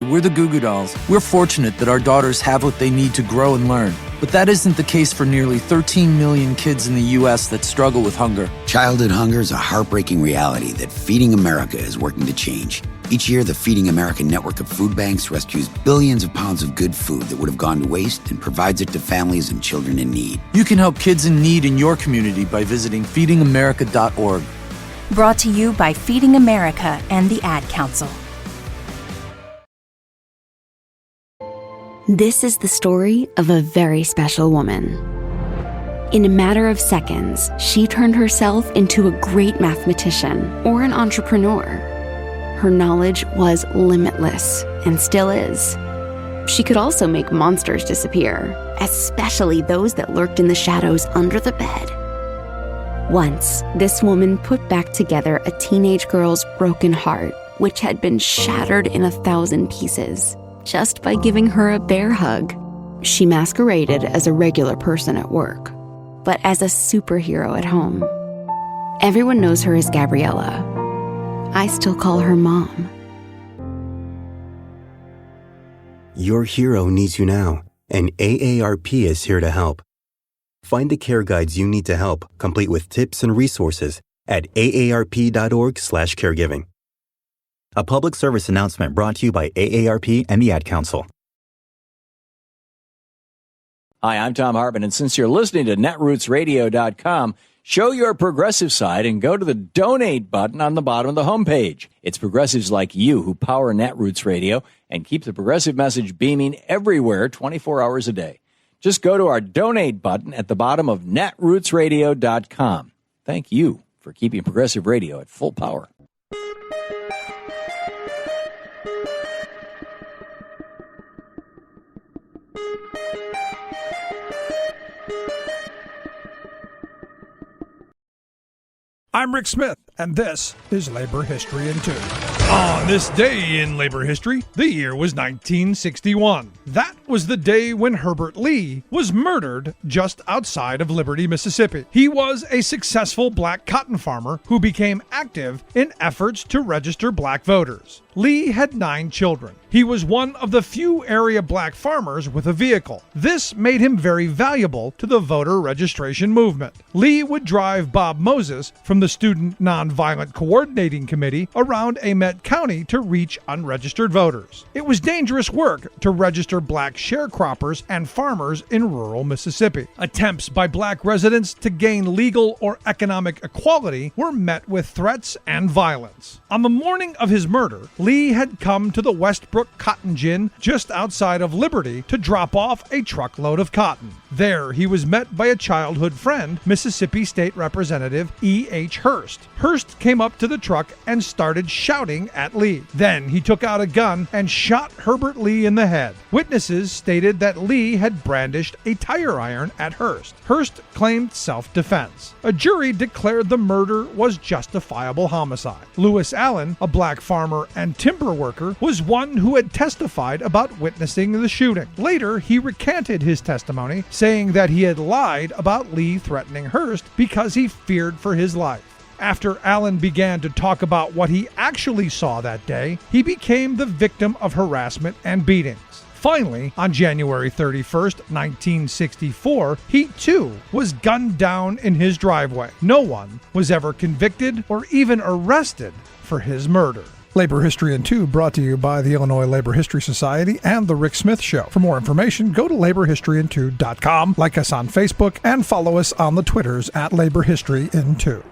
We're the Goo Goo Dolls. We're fortunate that our daughters have what they need to grow and learn. But that isn't the case for nearly 13 million kids in the U.S. that struggle with hunger. Childhood hunger is a heartbreaking reality that Feeding America is working to change. Each year, the Feeding America network of food banks rescues billions of pounds of good food that would have gone to waste and provides it to families and children in need. You can help kids in need in your community by visiting feedingamerica.org. Brought to you by Feeding America and the Ad Council. This is the story of a very special woman. In a matter of seconds, she turned herself into a great mathematician or an entrepreneur. Her knowledge was limitless and still is. She could also make monsters disappear, especially those that lurked in the shadows under the bed. Once, this woman put back together a teenage girl's broken heart, which had been shattered in 1,000 pieces, just by giving her a bear hug. She masqueraded as a regular person at work, but as a superhero at home. Everyone knows her as Gabriella. I still call her Mom. Your hero needs you now, and AARP is here to help. Find the care guides you need to help, complete with tips and resources at aarp.org/caregiving. A public service announcement brought to you by AARP and the Ad Council. Hi, I'm Tom Hartman, and since you're listening to netrootsradio.com, show your progressive side and go to the donate button on the bottom of the homepage. It's progressives like you who power Netroots Radio and keep the progressive message beaming everywhere 24 hours a day. Just go to our donate button at the bottom of netrootsradio.com. Thank you for keeping progressive radio at full power. I'm Rick Smith, and this is Labor History in 2. On this day in labor history, the year was 1961. That was the day when Herbert Lee was murdered just outside of Liberty, Mississippi. He was a successful black cotton farmer who became active in efforts to register black voters. Lee had 9 children. He was one of the few area black farmers with a vehicle. This made him very valuable to the voter registration movement. Lee would drive Bob Moses from the Student Nonviolent Coordinating Committee around Amet County to reach unregistered voters. It was dangerous work to register black sharecroppers and farmers in rural Mississippi. Attempts by black residents to gain legal or economic equality were met with threats and violence. On the morning of his murder, Lee had come to the Westbrook Cotton Gin just outside of Liberty to drop off a truckload of cotton. There, he was met by a childhood friend, Mississippi State Representative E.H. Hurst. Hurst came up to the truck and started shouting at Lee. Then he took out a gun and shot Herbert Lee in the head. Witnesses stated that Lee had brandished a tire iron at Hurst. Hurst claimed self-defense. A jury declared the murder was justifiable homicide. Lewis Allen, a black farmer and timber worker, was one who had testified about witnessing the shooting. Later, he recanted his testimony, saying that he had lied about Lee threatening Hurst because he feared for his life. After Allen began to talk about what he actually saw that day, he became the victim of harassment and beatings. Finally, on January 31st, 1964, he too was gunned down in his driveway. No one was ever convicted or even arrested for his murder. Labor History in 2 brought to you by the Illinois Labor History Society and The Rick Smith Show. For more information, go to laborhistoryin2.com, like us on Facebook, and follow us on the Twitters at Labor History in 2.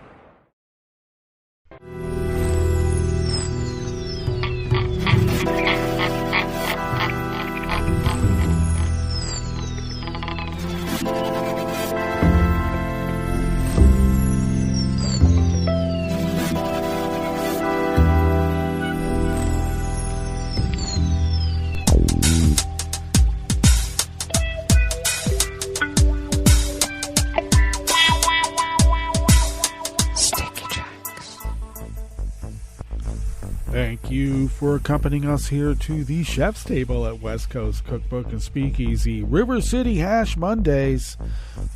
Thank you for accompanying us here to the Chef's Table at West Coast Cookbook and Speakeasy, River City Hash Mondays.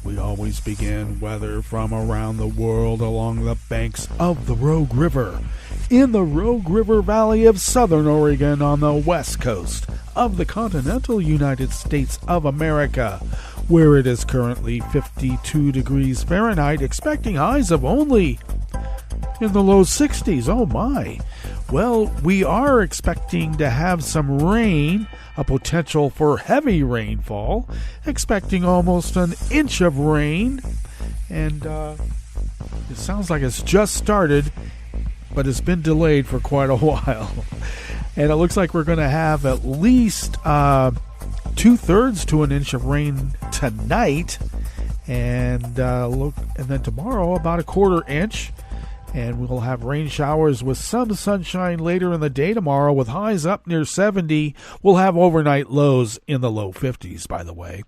We always begin weather from around the world along the banks of the Rogue River, in the Rogue River Valley of southern Oregon on the west coast of the continental United States of America, where it is currently 52 degrees Fahrenheit, expecting highs of only in the low 60s. Oh my. Well, we are expecting to have some rain, a potential for heavy rainfall, expecting almost an inch of rain, and it sounds like it's just started, but it's been delayed for quite a while. And it looks like we're going to have at least 2/3 to an inch of rain tonight, and then tomorrow about a 1/4 inch. And we'll have rain showers with some sunshine later in the day tomorrow with highs up near 70. We'll have overnight lows in the low 50s, by the way.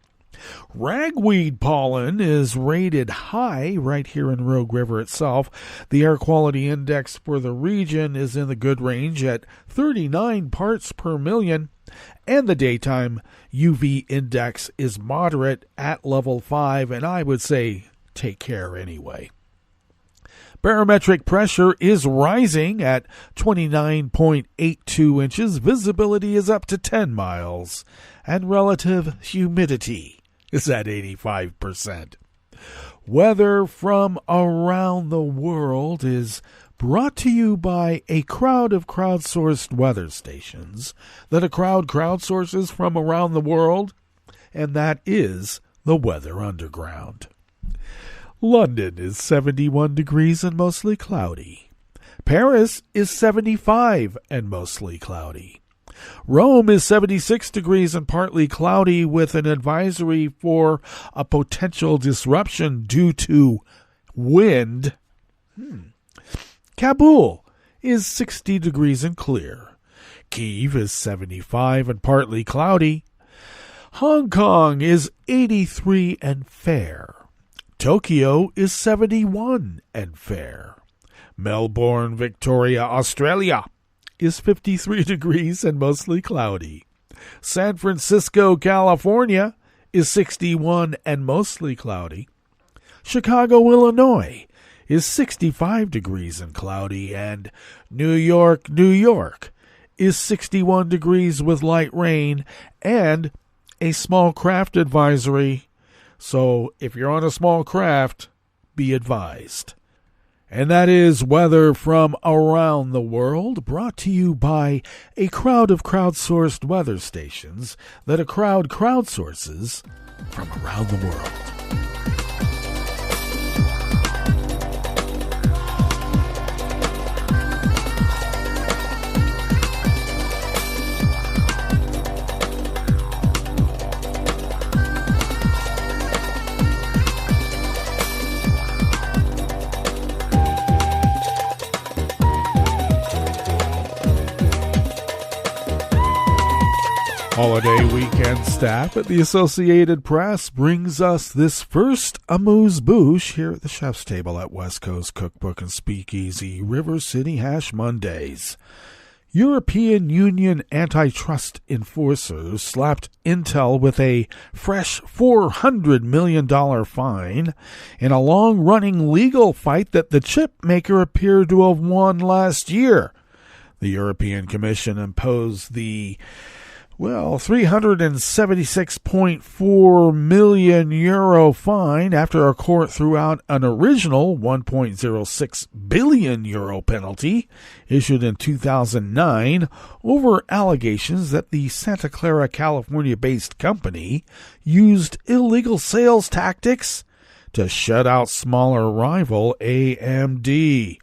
Ragweed pollen is rated high right here in Rogue River itself. The air quality index for the region is in the good range at 39 parts per million. And the daytime UV index is moderate at level 5. And I would say take care anyway. Barometric pressure is rising at 29.82 inches. Visibility is up to 10 miles. And relative humidity is at 85%. Weather from around the world is brought to you by a crowd of crowdsourced weather stations that a crowd crowdsources from around the world, and that is the Weather Underground. London is 71 degrees and mostly cloudy. Paris is 75 and mostly cloudy. Rome is 76 degrees and partly cloudy with an advisory for a potential disruption due to wind. Kabul is 60 degrees and clear. Kyiv is 75 and partly cloudy. Hong Kong is 83 and fair. Tokyo is 71 and fair. Melbourne, Victoria, Australia is 53 degrees and mostly cloudy. San Francisco, California is 61 and mostly cloudy. Chicago, Illinois is 65 degrees and cloudy. And New York, New York is 61 degrees with light rain and a small craft advisory. So if you're on a small craft, be advised. And that is weather from around the world, brought to you by a crowd of crowdsourced weather stations that a crowd crowdsources from around the world. Holiday weekend staff at the Associated Press brings us this first amuse-bouche here at the Chef's Table at West Coast Cookbook and Speakeasy, River City Hash Mondays. European Union antitrust enforcers slapped Intel with a fresh $400 million fine in a long-running legal fight that the chip maker appeared to have won last year. The European Commission imposed the 376.4 million euro fine after a court threw out an original 1.06 billion euro penalty issued in 2009 over allegations that the Santa Clara, California-based company used illegal sales tactics to shut out smaller rival AMD.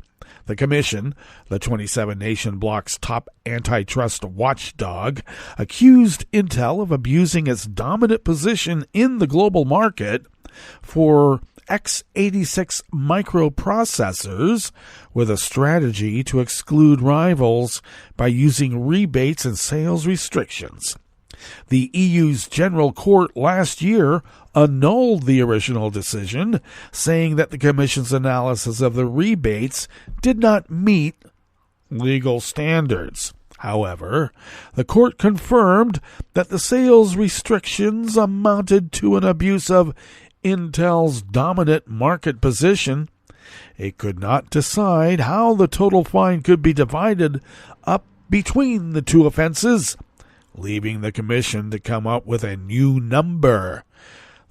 The Commission, the 27-nation bloc's top antitrust watchdog, accused Intel of abusing its dominant position in the global market for x86 microprocessors with a strategy to exclude rivals by using rebates and sales restrictions. The EU's General Court last year annulled the original decision, saying that the Commission's analysis of the rebates did not meet legal standards. However, the court confirmed that the sales restrictions amounted to an abuse of Intel's dominant market position. It could not decide how the total fine could be divided up between the two offenses, leaving the commission to come up with a new number.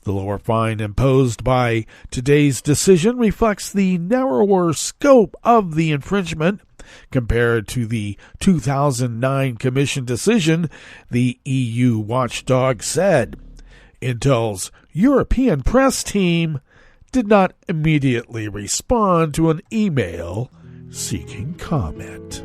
The lower fine imposed by today's decision reflects the narrower scope of the infringement compared to the 2009 Commission decision, the EU watchdog said. Intel's European press team did not immediately respond to an email seeking comment.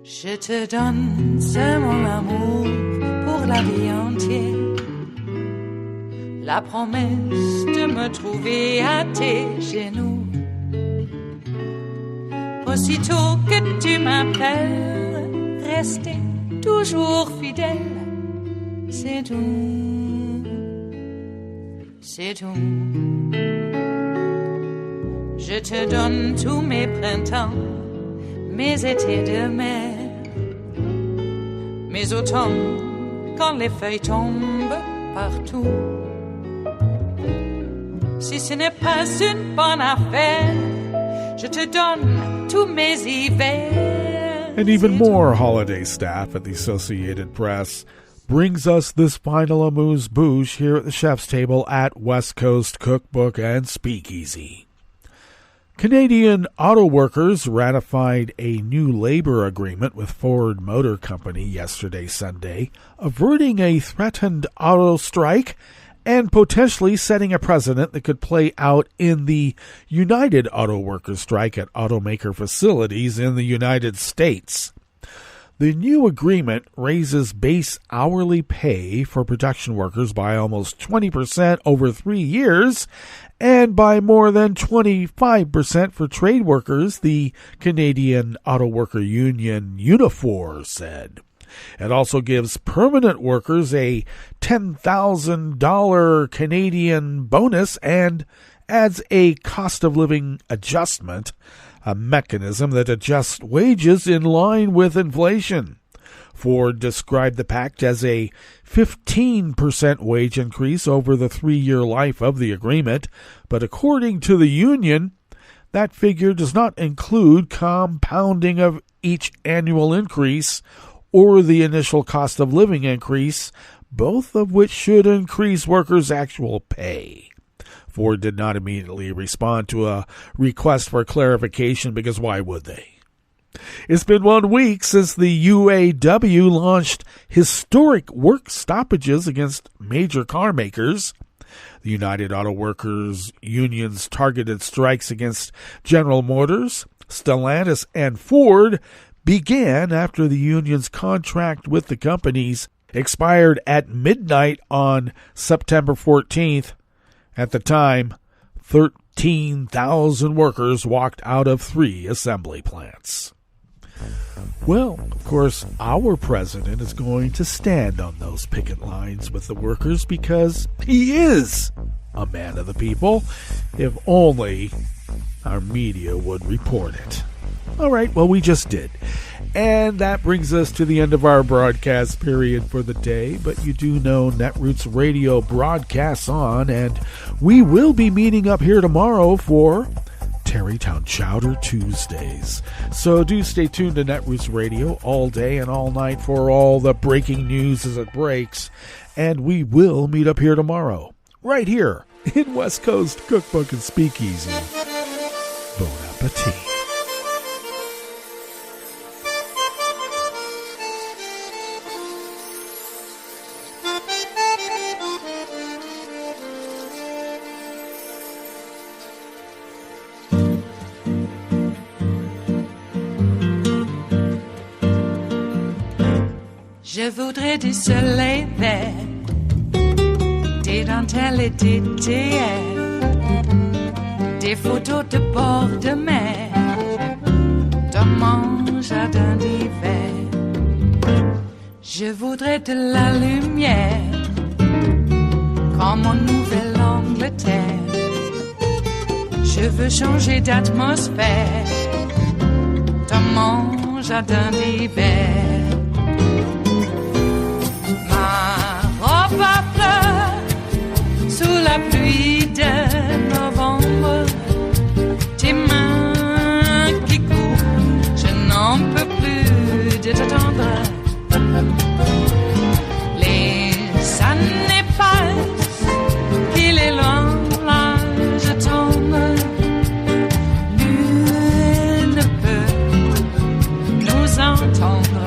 Je te donne c'est mon amour pour la vie entière. La promesse de me trouver à tes genoux. Aussitôt que tu m'appelles, rester toujours fidèle. C'est tout, c'est tout. Je te donne tous mes printemps, mes étés de mer. Mes automnes, quand les feuilles tombent partout. Si ce n'est pas une bonne affaire, je te donne tous mes hivers. And even more holiday staff at the Associated Press brings us this final amuse-bouche here at the chef's table at West Coast Cookbook and Speakeasy. Canadian auto workers ratified a new labor agreement with Ford Motor Company yesterday, Sunday, averting a threatened auto strike and potentially setting a precedent that could play out in the United Auto Workers strike at automaker facilities in the United States. The new agreement raises base hourly pay for production workers by almost 20% over 3 years and by more than 25% for trade workers, the Canadian Auto Worker Union Unifor said. It also gives permanent workers a $10,000 Canadian bonus and adds a cost of living adjustment, a mechanism that adjusts wages in line with inflation. Ford described the pact as a 15% wage increase over the 3-year life of the agreement, but according to the union, that figure does not include compounding of each annual increase or the initial cost of living increase, both of which should increase workers' actual pay. Ford did not immediately respond to a request for clarification because why would they? It's been 1 week since the UAW launched historic work stoppages against major car makers. The United Auto Workers Union's targeted strikes against General Motors, Stellantis, and Ford began after the union's contract with the companies expired at midnight on September 14th. At the time, 13,000 workers walked out of 3 assembly plants. Well, of course, our president is going to stand on those picket lines with the workers because he is a man of the people, if only our media would report it. All right, well, we just did. And that brings us to the end of our broadcast period for the day. But you do know Netroots Radio broadcasts on, and we will be meeting up here tomorrow for Tarrytown Chowder Tuesdays. So do stay tuned to Netroots Radio all day and all night for all the breaking news as it breaks. And we will meet up here tomorrow, right here in West Coast Cookbook and Speakeasy. Bon appetit. Je voudrais du soleil vert, des dentelles et des théères, des photos de bord de mer, dans mon jardin d'hiver. Je voudrais de la lumière, dans mon Nouvelle-Angleterre. Je veux changer d'atmosphère dans mon jardin d'hiver. Ma robe à fleurs sous la pluie de novembre. Tes mains qui courent, je n'en peux plus de t'attendre. Les années passent, qu'il est loin, là je tombe. Nul ne peut nous entendre.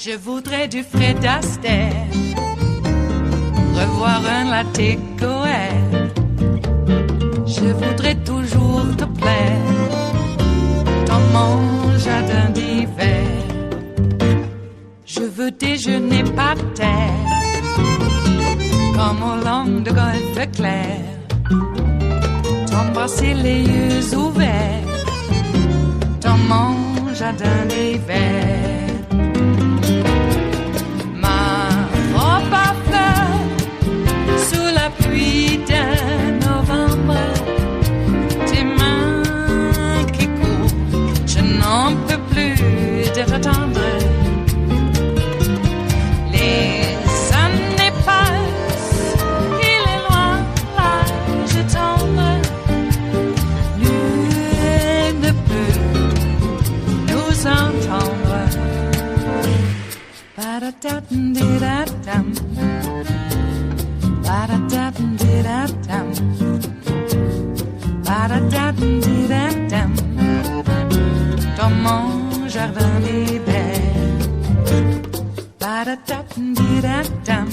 Je voudrais du Fred Astaire, revoir un latte Goël. Je voudrais toujours te plaire dans mon jardin d'hiver. Je veux déjeuner par terre comme au long de golfe clair, t'embrasser les yeux ouverts dans mon jardin d'hiver. Ma robe à fleurs sous la pluie de novembre. Tes mains qui courent, je n'en peux plus de t'attendre. Les années passent, il est loin, là je tombe. Nul ne peut nous entendre. Ba-da-da-dum-di-da-dum. Ba-da-da-dum-di-da-dum. Ba-da-da-dum-di-da-dum. Dans mon jardin d'hiver. Ba-da-da-dum-di-da-dum.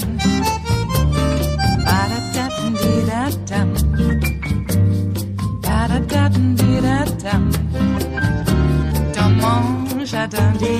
Ba-da-da-dum-di-da-dum. Ba-da-da-dum-di-da-dum. Dans mon jardin d'hiver.